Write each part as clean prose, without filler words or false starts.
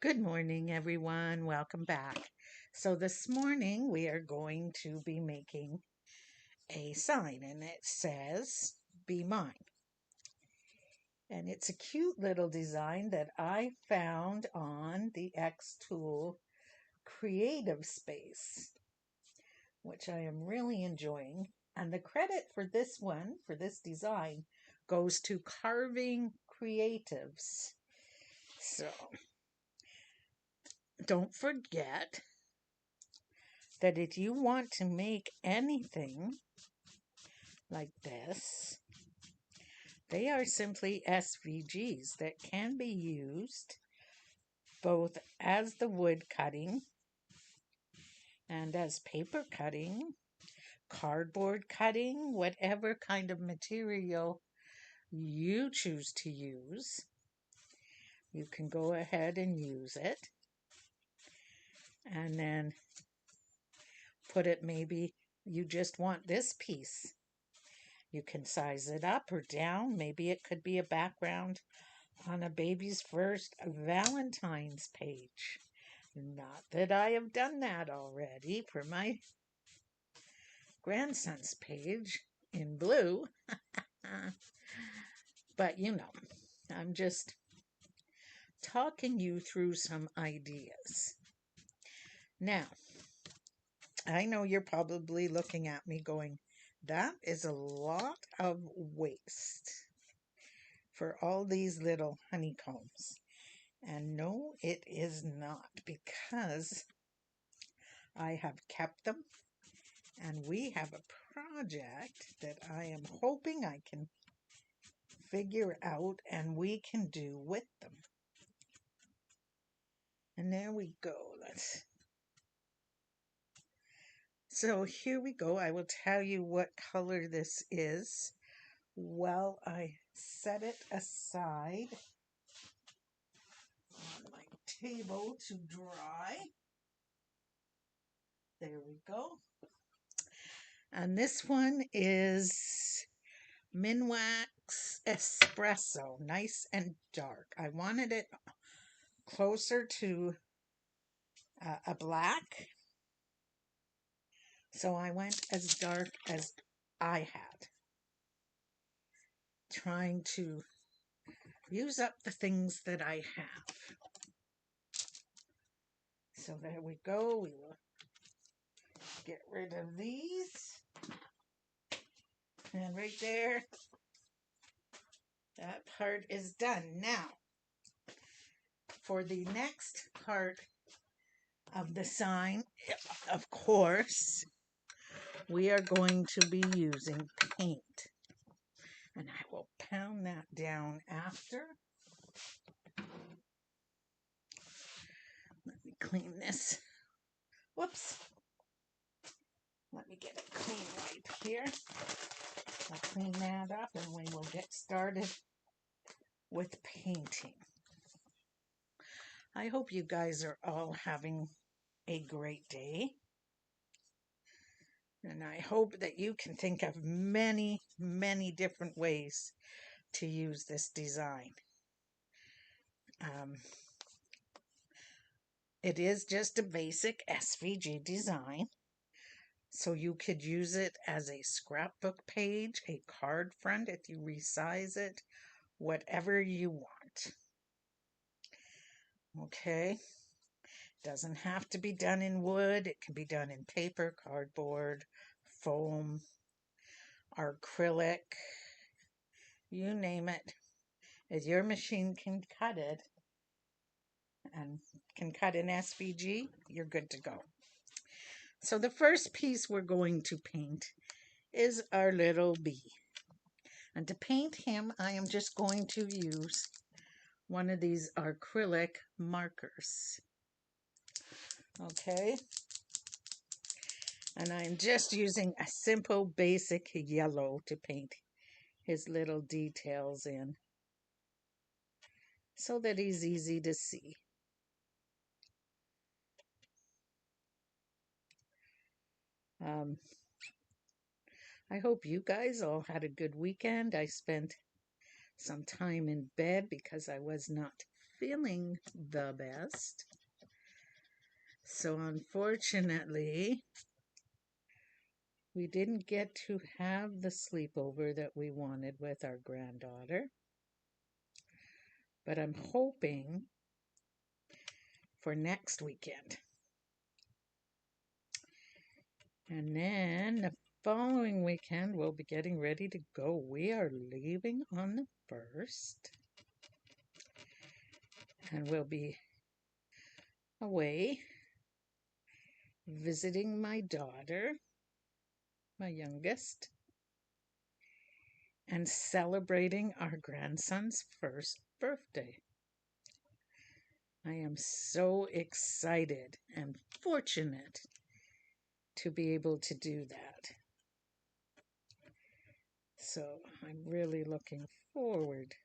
Good morning, everyone. Welcome back. So, this morning we are going to be making a sign, and it says, Be Mine. And it's a cute little design that I found on the X Tool Creative Space, which I am really enjoying. And the credit for this one, for this design, goes to Carving Creatives. So, don't forget that if you want to make anything like this, they are simply SVGs that can be used both as the wood cutting and as paper cutting, cardboard cutting, whatever kind of material you choose to use. You can go ahead and use it and then put it, maybe you just want this piece. You can size it up or down. Maybe it could be a background on a baby's first Valentine's page. Not that I have done that already for my grandson's page in blue, but I'm just talking you through some ideas. Now, I know you're probably looking at me going, that is a lot of waste for all these little honeycombs. And no, it is not, because I have kept them and we have a project that I am hoping I can figure out and we can do with them. And there we go. So here we go. I will tell you what color this is while I set it aside on my table to dry. There we go. And this one is Minwax Espresso, nice and dark. I wanted it closer to a black, so I went as dark as I had, trying to use up the things that I have. So there we go. We will get rid of these. And right there, that part is done. Now, for the next part of the sign, of course, we are going to be using paint. And I will pound that down after. Let me clean this. Whoops. Let me get it clean right here. I'll clean that up and we will get started with painting. I hope you guys are all having a great day. And I hope that you can think of many, many different ways to use this design. It is just a basic SVG design. So you could use it as a scrapbook page, a card front if you resize it, whatever you want. Okay? Doesn't have to be done in wood. It can be done in paper, cardboard, foam, acrylic, you name it. If your machine can cut it and can cut an SVG, you're good to go. So the first piece we're going to paint is our little bee. And to paint him, I am just going to use one of these acrylic markers. Okay? And I'm just using a simple basic yellow to paint his little details in so that he's easy to see. I hope you guys all had a good weekend. I spent some time in bed because I was not feeling the best. So unfortunately, we didn't get to have the sleepover that we wanted with our granddaughter. But I'm hoping for next weekend. And then the following weekend, we'll be getting ready to go. We are leaving on the 1st. And we'll be away visiting my daughter, my youngest, and celebrating our grandson's first birthday. I am so excited and fortunate to be able to do that. So I'm really looking forward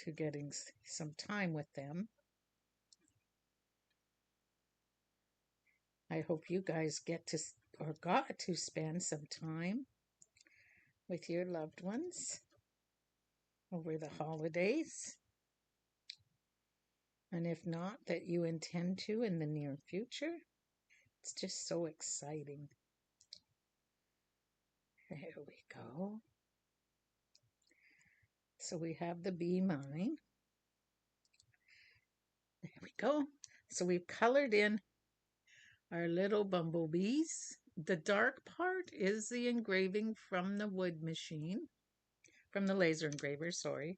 to getting some time with them. I hope you guys get to or got to spend some time with your loved ones over the holidays. And if not, that you intend to in the near future. It's just so exciting. There we go. So we have the bee mine. There we go. So we've colored in our little bumblebees. The dark part is the engraving from the wood machine, from the laser engraver, sorry.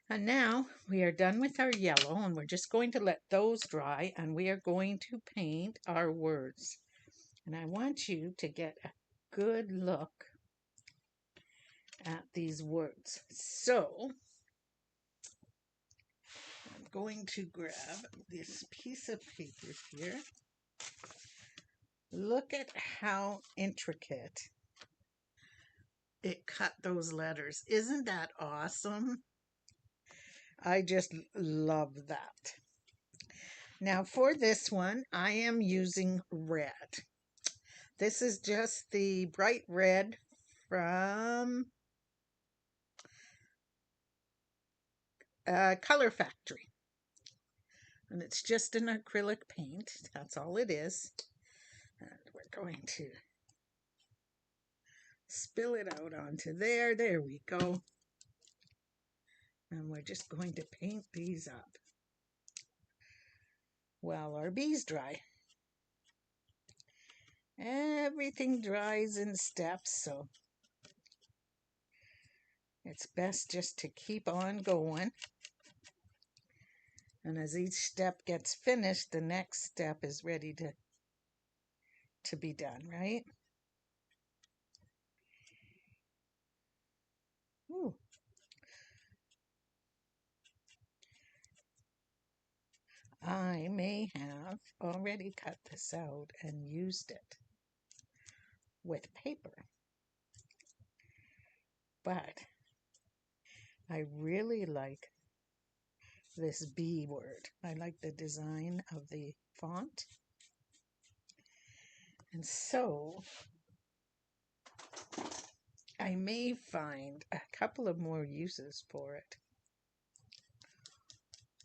And now we are done with our yellow, and we're just going to let those dry, and we are going to paint our words. And I want you to get a good look at these words. So I'm going to grab this piece of paper here. Look at how intricate it cut those letters. Isn't that awesome? I just love that. Now for this one, I am using red. This is just the bright red from Color Factory. And it's just an acrylic paint. That's all it is. And we're going to spill it out onto there. There we go. And we're just going to paint these up while our bees dry. Everything dries in steps, so it's best just to keep on going. And as each step gets finished, the next step is ready to be done, right? Ooh. I may have already cut this out and used it with paper. But I really like this B word. I like the design of the font. And so I may find a couple of more uses for it.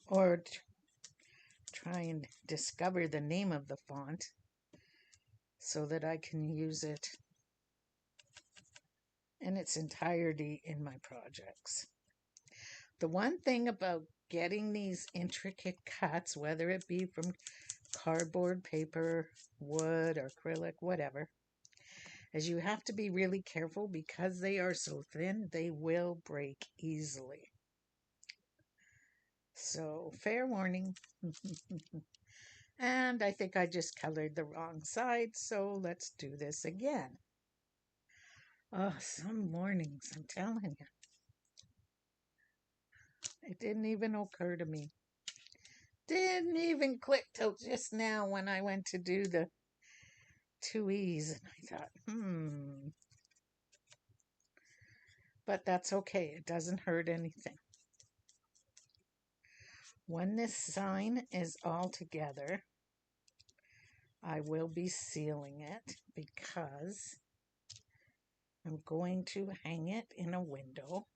Or try and discover the name of the font so that I can use it in its entirety in my projects. The one thing about getting these intricate cuts, whether it be from cardboard, paper, wood, or acrylic, whatever, is you have to be really careful because they are so thin, they will break easily. So, fair warning. And I think I just colored the wrong side, so let's do this again. Oh, some mornings, I'm telling you. It didn't even occur to me. Didn't even click till just now when I went to do the 2E's. And I thought, But that's okay. It doesn't hurt anything. When this sign is all together, I will be sealing it because I'm going to hang it in a window.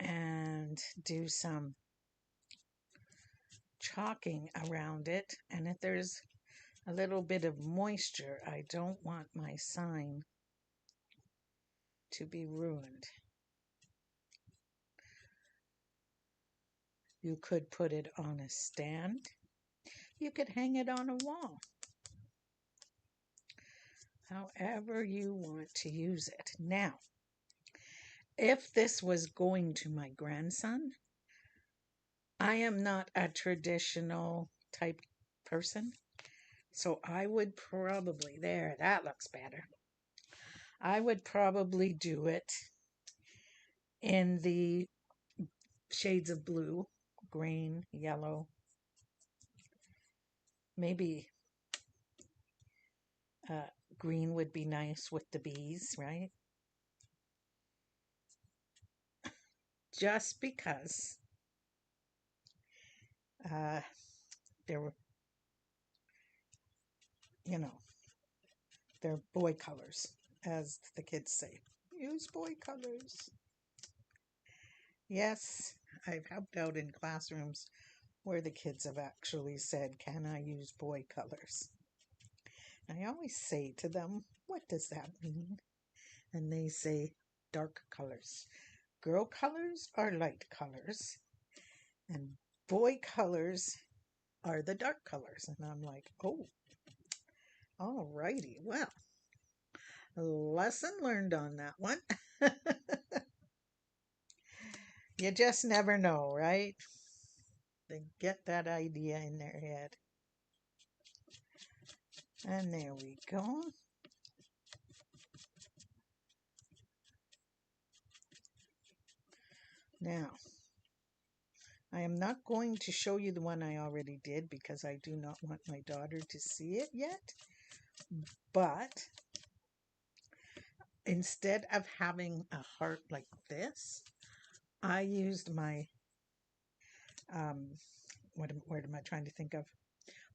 and do some chalking around it. And if there's a little bit of moisture, I don't want my sign to be ruined. You could put it on a stand. You could hang it on a wall. However you want to use it. Now, if this was going to my grandson, I am not a traditional type person. So I would probably, there, that looks better. I would probably do it in the shades of blue, green, yellow. Maybe green would be nice with the bees, right? Just because there were, you know, they're boy colors, as the kids say. Use boy colors. Yes, I've helped out in classrooms where the kids have actually said, "Can I use boy colors?" I always say to them, "What does that mean?" And they say, "Dark colors. Girl colors are light colors, and boy colors are the dark colors." And I'm like, "Oh, all righty. Well, lesson learned on that one." You just never know, right? They get that idea in their head. And there we go. Now, I am not going to show you the one I already did because I do not want my daughter to see it yet. But instead of having a heart like this, I used my, what am I trying to think of?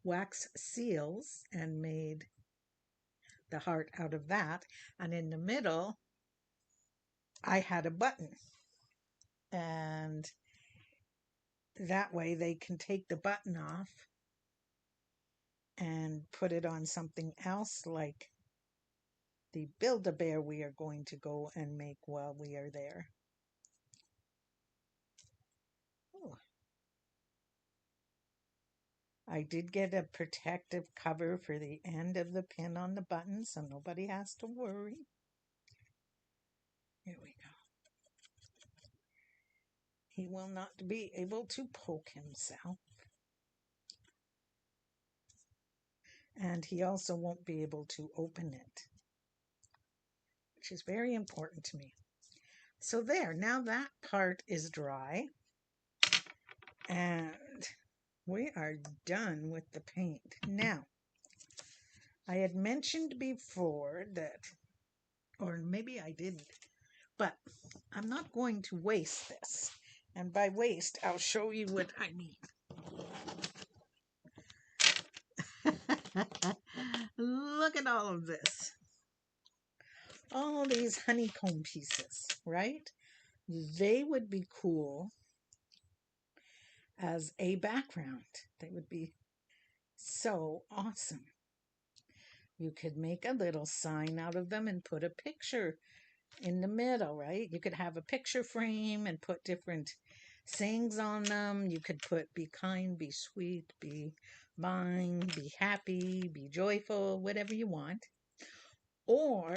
Wax seals, and made the heart out of that. And in the middle, I had a button. And that way they can take the button off and put it on something else, like the Build-A-Bear we are going to go and make while we are there. Ooh. I did get a protective cover for the end of the pin on the button, so nobody has to worry. Here we go. He will not be able to poke himself. And he also won't be able to open it, which is very important to me. So there, now that part is dry. And we are done with the paint. Now, I had mentioned before that, or maybe I didn't, but I'm not going to waste this. And by waste, I'll show you what I mean. Look at all of this. All these honeycomb pieces, right? They would be cool as a background. They would be so awesome. You could make a little sign out of them and put a picture in the middle, right? You could have a picture frame and put different sayings on them. You could put "be kind, be sweet, be mine, be happy, be joyful," whatever you want. Or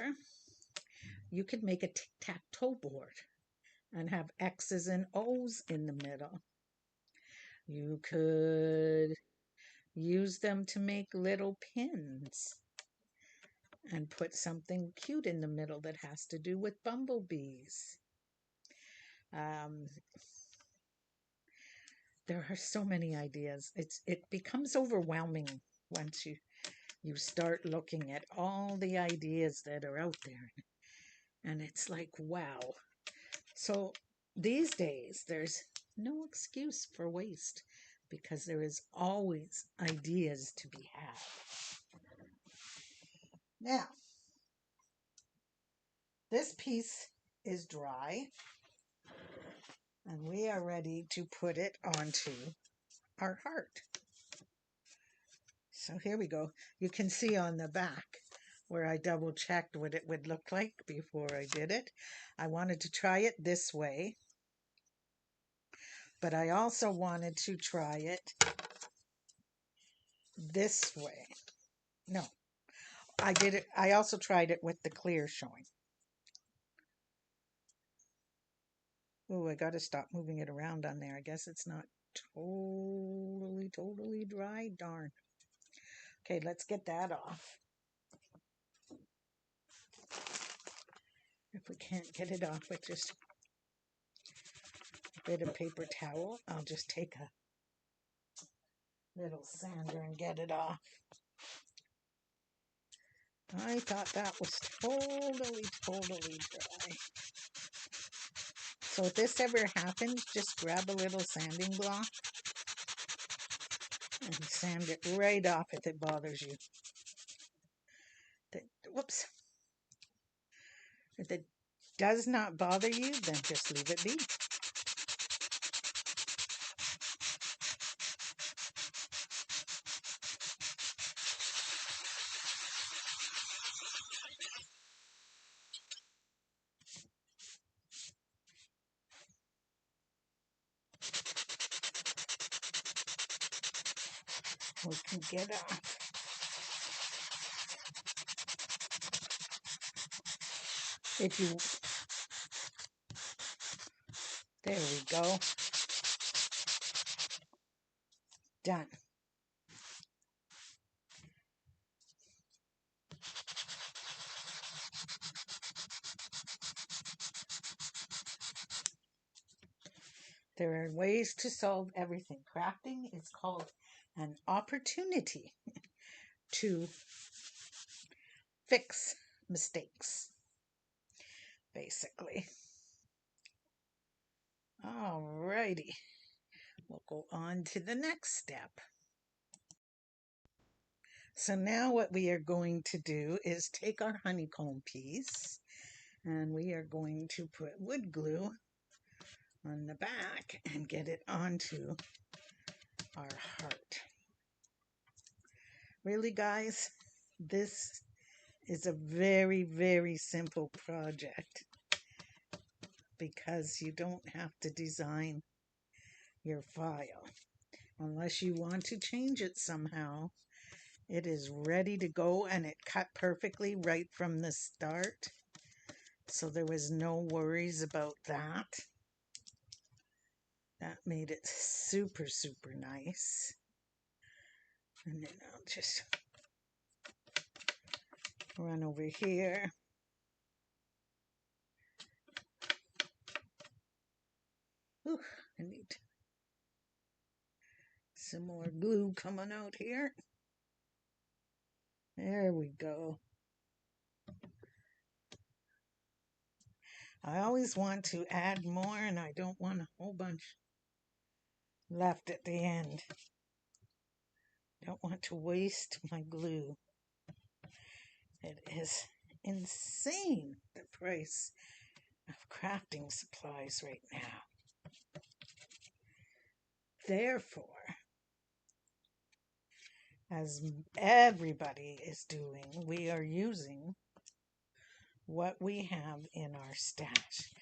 you could make a tic-tac-toe board and have X's and O's in the middle. You could use them to make little pins and put something cute in the middle that has to do with bumblebees. There are so many ideas. It becomes overwhelming once you start looking at all the ideas that are out there. And it's like, wow. So these days, there's no excuse for waste because there is always ideas to be had. Now, this piece is dry. And we are ready to put it onto our heart. So here we go. You can see on the back where I double checked what it would look like before I did it. I wanted to try it this way, but I also wanted to try it this way. No, I did it. I also tried it with the clear showing. Oh, I got to stop moving it around on there. I guess it's not totally dry. Darn. Okay, let's get that off. If we can't get it off with just a bit of paper towel, I'll just take a little sander and get it off. I thought that was totally dry. So if this ever happens, just grab a little sanding block and sand it right off if it bothers you. Whoops. If it does not bother you, then just leave it be. We can get off. If you, there we go. Done. There are ways to solve everything. Crafting is called an opportunity to fix mistakes, basically. Alrighty, we'll go on to the next step. So now what we are going to do is take our honeycomb piece and we are going to put wood glue on the back and get it onto our heart. Really, guys, this is a very simple project because you don't have to design your file unless you want to change it somehow. It is ready to go and it cut perfectly right from the start. So there was no worries about that. That made it super nice. And then I'll just run over here. Ooh, I need some more glue coming out here. There we go. I always want to add more and I don't want a whole bunch left at the end. Don't want to waste my glue. It is insane, the price of crafting supplies right now. Therefore, as everybody is doing, we are using what we have in our stash.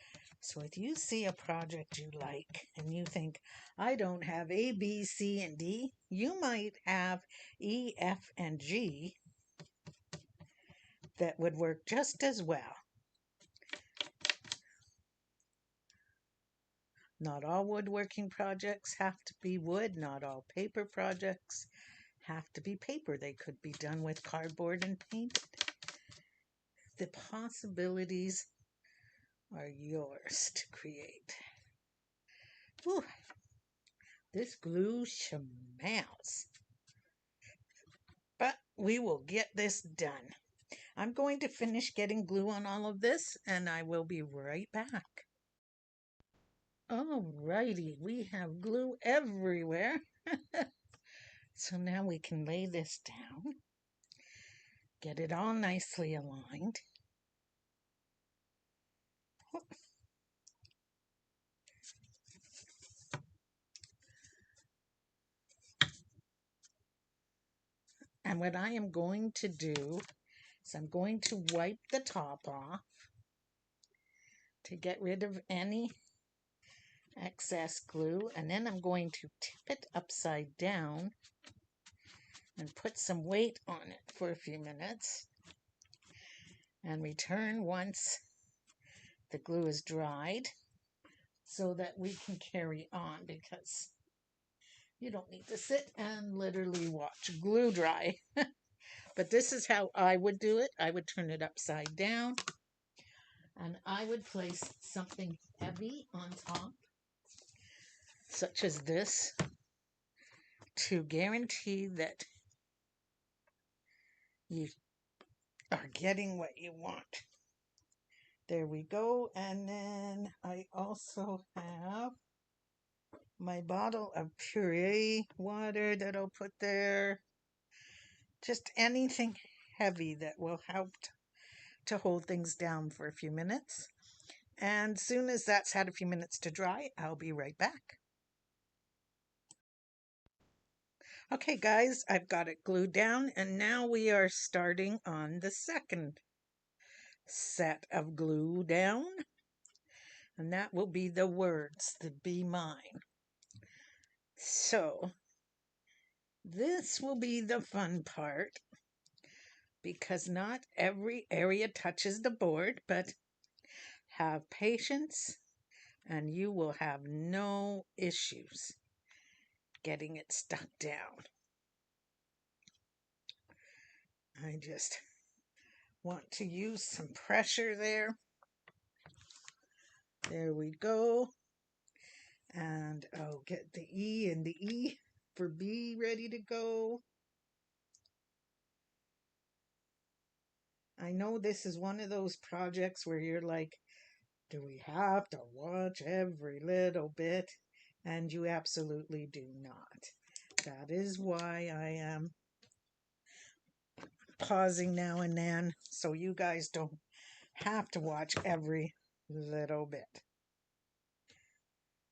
So if you see a project you like and you think, I don't have A, B, C, and D, you might have E, F, and G that would work just as well. Not all woodworking projects have to be wood. Not all paper projects have to be paper. They could be done with cardboard and painted. The possibilities are yours to create. Whew. This glue smells. But we will get this done. I'm going to finish getting glue on all of this and I will be right back. Alrighty, we have glue everywhere. So now we can lay this down, get it all nicely aligned. And what I am going to do is I'm going to wipe the top off to get rid of any excess glue, and then I'm going to tip it upside down and put some weight on it for a few minutes and return once the glue is dried so that we can carry on, because you don't need to sit and literally watch glue dry. But this is how I would do it. I would turn it upside down and I would place something heavy on top, such as this, to guarantee that you are getting what you want. There we go. And then I also have my bottle of puree water that I'll put there. Just anything heavy that will help to hold things down for a few minutes. And soon as that's had a few minutes to dry, I'll be right back. Okay, guys, I've got it glued down, and now we are starting on the second set of glue down, and that will be the words, the Be Mine. So this will be the fun part, because not every area touches the board, but have patience and you will have no issues getting it stuck down. I just want to use some pressure there. There we go. And I'll get the E and the E for B ready to go. I know this is one of those projects where you're like, do we have to watch every little bit? And you absolutely do not. That is why I am pausing now and then, so you guys don't have to watch every little bit.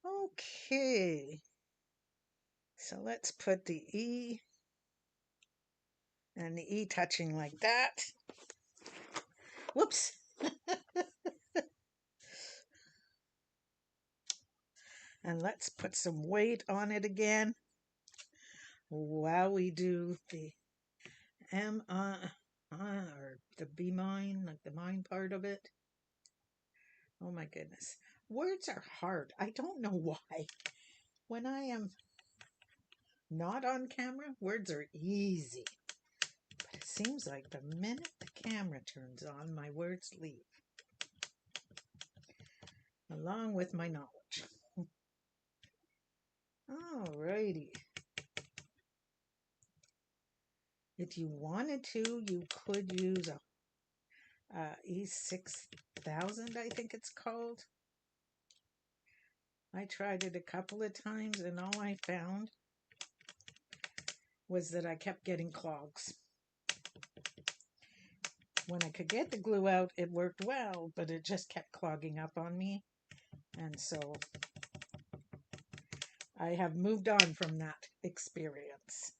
Okay, so let's put the E and the E touching like that. Whoops. And let's put some weight on it again while we do the or the Be Mine, like the mine part of it. Oh my goodness. Words are hard. I don't know why. When I am not on camera, words are easy. But it seems like the minute the camera turns on, my words leave. Along with my knowledge. Alrighty. If you wanted to, you could use a E6000, I think it's called. I tried it a couple of times, and all I found was that I kept getting clogs. When I could get the glue out, it worked well, but it just kept clogging up on me. And so I have moved on from that experience.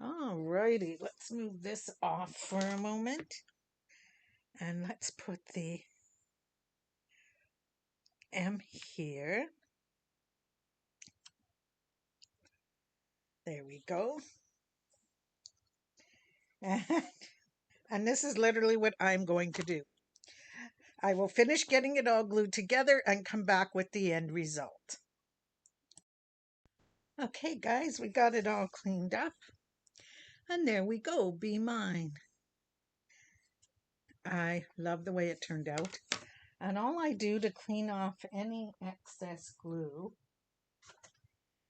Alrighty, let's move this off for a moment. And let's put the M here. There we go. And this is literally what I'm going to do. I will finish getting it all glued together and come back with the end result. Okay, guys, we got it all cleaned up. And there we go, Be Mine. I love the way it turned out. And all I do to clean off any excess glue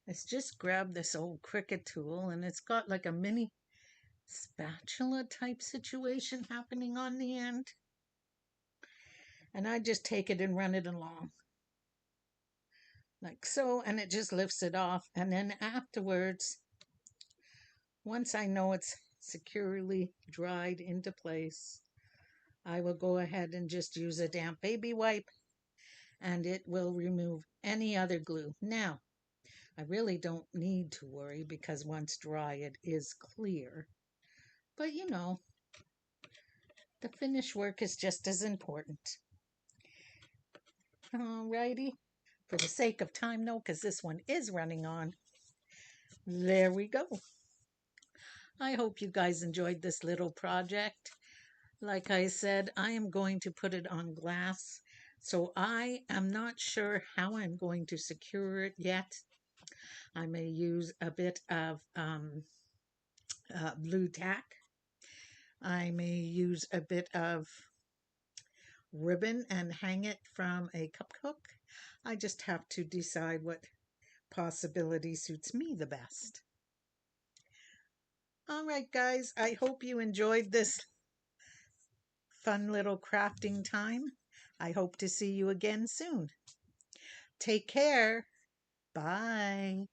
is just grab this old Cricut tool, and it's got like a mini spatula type situation happening on the end. And I just take it and run it along like so, and it just lifts it off. And then afterwards, once I know it's securely dried into place, I will go ahead and just use a damp baby wipe, and it will remove any other glue. Now, I really don't need to worry because once dry it is clear. But the finished work is just as important. Alrighty. For the sake of time, though, because this one is running on, there we go. I hope you guys enjoyed this little project. Like I said, I am going to put it on glass. So I am not sure how I'm going to secure it yet. I may use a bit of blue tack. I may use a bit of ribbon and hang it from a cup hook. I just have to decide what possibility suits me the best. All right, guys, I hope you enjoyed this fun little crafting time. I hope to see you again soon. Take care. Bye.